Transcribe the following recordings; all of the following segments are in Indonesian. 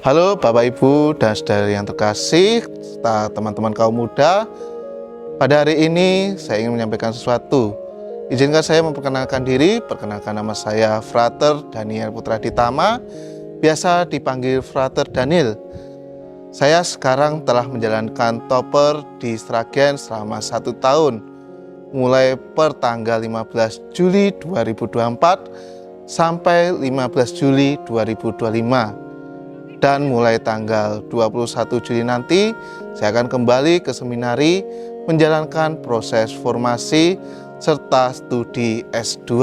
Halo Bapak Ibu dan saudara yang terkasih, serta teman-teman kaum muda. Pada hari ini saya ingin menyampaikan sesuatu. Izinkan saya memperkenalkan diri. Perkenalkan, nama saya Frater Daniel Putra Ditama, biasa dipanggil Frater Daniel. Saya sekarang telah menjalankan Toper di Sragen selama 1 tahun, mulai per tanggal 15 Juli 2024 sampai 15 Juli 2025. Dan mulai tanggal 21 Juli nanti, saya akan kembali ke seminari menjalankan proses formasi serta studi S2.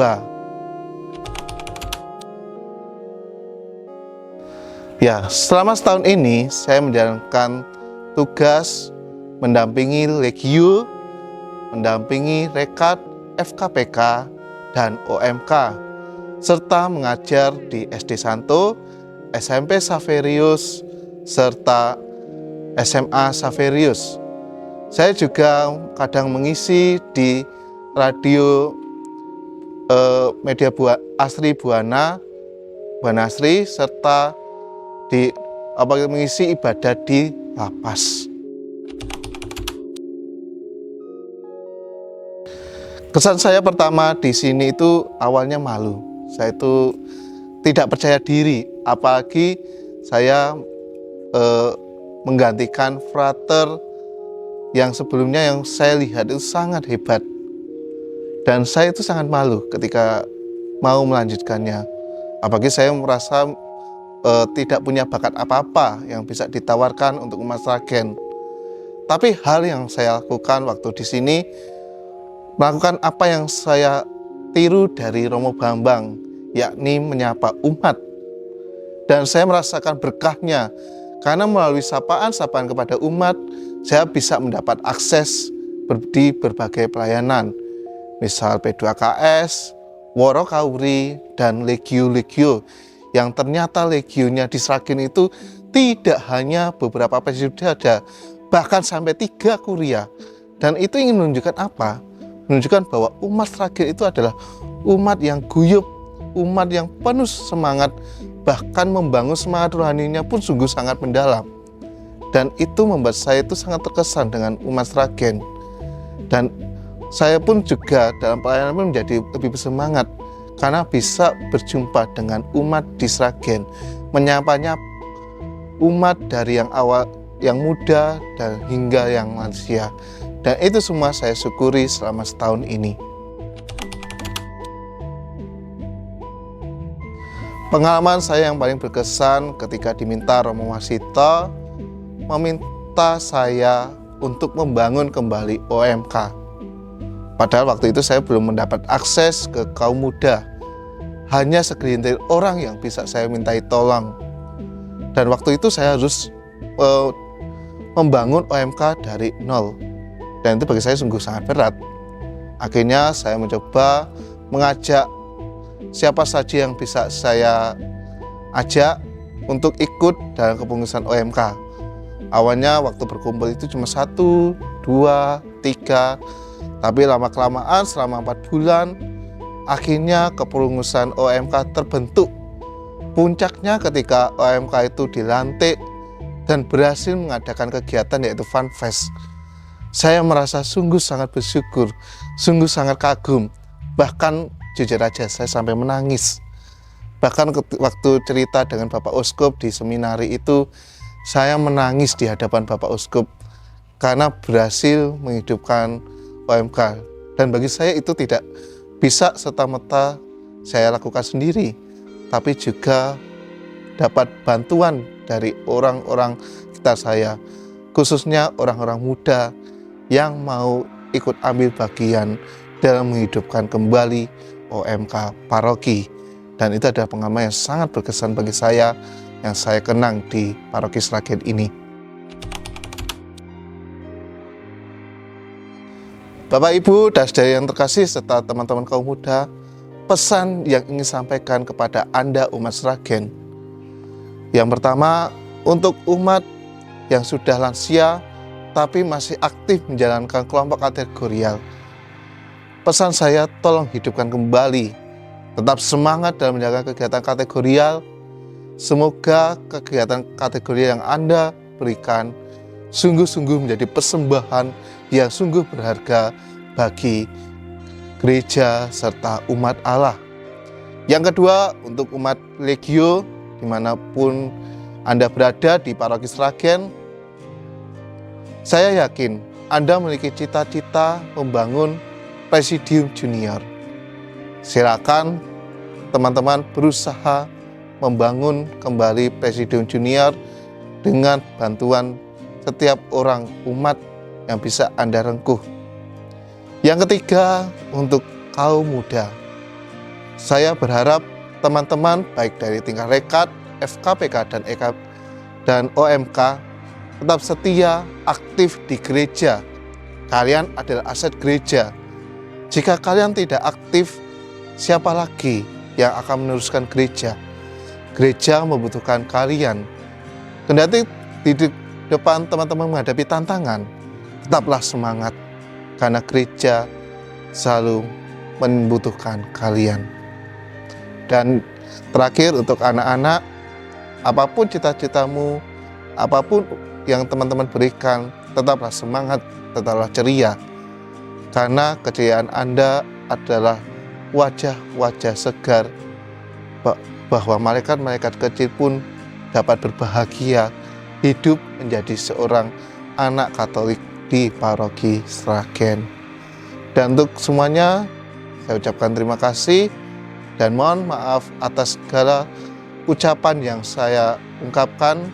Ya, selama setahun ini saya menjalankan tugas mendampingi Legio, mendampingi Rekat, FKPK, dan OMK, serta mengajar di SD Santo, SMP Saverius, serta SMA Saverius. Saya juga kadang mengisi di radio media Asri Buana Asri, serta mengisi ibadah di lapas. Kesan saya pertama di sini itu awalnya malu. Saya itu tidak percaya diri, apalagi saya menggantikan frater yang sebelumnya yang saya lihat itu sangat hebat. Dan saya itu sangat malu ketika mau melanjutkannya. Apalagi saya merasa tidak punya bakat apa-apa yang bisa ditawarkan untuk umat Sragen. Tapi hal yang saya lakukan waktu di sini, melakukan apa yang saya tiru dari Romo Bambang, yakni menyapa umat. Dan saya merasakan berkahnya, karena melalui sapaan-sapaan kepada umat, saya bisa mendapat akses di berbagai pelayanan, misal P2KS, Woro Kauri, dan Legio-Legio, yang ternyata legionya di Sragen itu tidak hanya beberapa saja, bahkan sampai 3 kuria. Dan itu ingin menunjukkan apa? Menunjukkan bahwa umat Sragen itu adalah umat yang guyup, umat yang penuh semangat, bahkan membangun semangat rohaninya pun sungguh sangat mendalam. Dan itu membuat saya itu sangat terkesan dengan umat Sragen. Dan saya pun juga dalam pelayanan pun menjadi lebih bersemangat, karena bisa berjumpa dengan umat di Sragen, menyapanya umat dari yang awal, yang muda, dan hingga yang lansia. Dan itu semua saya syukuri selama setahun ini. Pengalaman saya yang paling berkesan ketika diminta Romo Wasito meminta saya untuk membangun kembali OMK. Padahal waktu itu saya belum mendapat akses ke kaum muda. Hanya segelintir orang yang bisa saya mintai tolong. Dan waktu itu saya harus membangun OMK dari nol. Dan itu bagi saya sungguh sangat berat. Akhirnya saya mencoba mengajak siapa saja yang bisa saya ajak untuk ikut dalam kepengurusan OMK. Awalnya waktu berkumpul itu cuma 1, 2, 3, tapi lama-kelamaan selama 4 bulan, akhirnya kepengurusan OMK terbentuk. Puncaknya ketika OMK itu dilantik dan berhasil mengadakan kegiatan yaitu Fun Fest. Saya merasa sungguh sangat bersyukur, sungguh sangat kagum, bahkan jujur aja saya sampai menangis. Bahkan waktu cerita dengan Bapak Uskup di seminari itu, saya menangis di hadapan Bapak Uskup karena berhasil menghidupkan OMK. Dan bagi saya itu tidak bisa serta-merta saya lakukan sendiri, tapi juga dapat bantuan dari orang-orang sekitar saya, khususnya orang-orang muda yang mau ikut ambil bagian dalam menghidupkan kembali OMK paroki. Dan itu adalah pengalaman yang sangat berkesan bagi saya, yang saya kenang di paroki Sragen ini. Bapak, Ibu, dan saudara yang terkasih, serta teman-teman kaum muda, pesan yang ingin sampaikan kepada Anda umat Sragen. Yang pertama, untuk umat yang sudah lansia tapi masih aktif menjalankan kelompok kategorial, pesan saya, tolong hidupkan kembali. Tetap semangat dalam menjalankan kegiatan kategorial, Semoga kegiatan kategori yang Anda berikan sungguh-sungguh menjadi persembahan yang sungguh berharga bagi gereja serta umat Allah. Yang kedua, untuk umat Legio dimanapun Anda berada di Paroki Sragen, saya yakin Anda memiliki cita-cita membangun Presidium Junior. Silakan teman-teman berusaha membangun kembali Presidium Junior dengan bantuan setiap orang umat yang bisa Anda rengkuh. Yang ketiga, untuk kaum muda. Saya berharap teman-teman baik dari tingkat rekat, FKPK dan OMK tetap setia, aktif di gereja. Kalian adalah aset gereja. Jika kalian tidak aktif, siapa lagi yang akan meneruskan gereja? Gereja membutuhkan kalian. Kendati di depan teman-teman menghadapi tantangan, tetaplah semangat, karena gereja selalu membutuhkan kalian. Dan terakhir, untuk anak-anak, apapun cita-citamu, apapun yang teman-teman berikan, tetaplah semangat, tetaplah ceria, karena keceriaan Anda adalah wajah-wajah segar, bahwa malaikat-malaikat kecil pun dapat berbahagia hidup menjadi seorang anak Katolik di Paroki Sragen. Dan untuk semuanya, saya ucapkan terima kasih dan mohon maaf atas segala ucapan yang saya ungkapkan,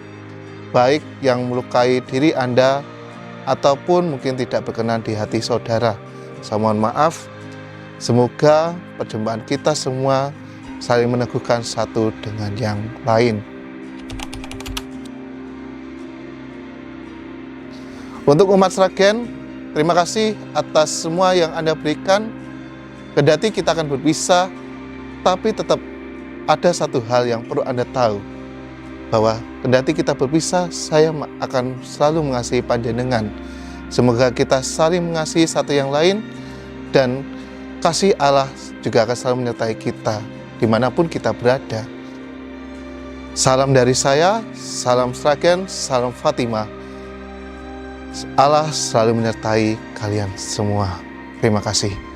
baik yang melukai diri Anda ataupun mungkin tidak berkenan di hati saudara. Saya mohon maaf. Semoga perjumpaan kita semua saling meneguhkan satu dengan yang lain. Untuk umat Sragen, terima kasih atas semua yang Anda berikan. Kendati kita akan berpisah, tapi tetap ada satu hal yang perlu Anda tahu, bahwa kendati kita berpisah, saya akan selalu mengasihi panjenengan. Semoga kita saling mengasihi satu yang lain, dan kasih Allah juga akan selalu menyertai kita dimanapun kita berada. Salam dari saya, salam Sragen, salam Fatima. Allah selalu menyertai kalian semua. Terima kasih.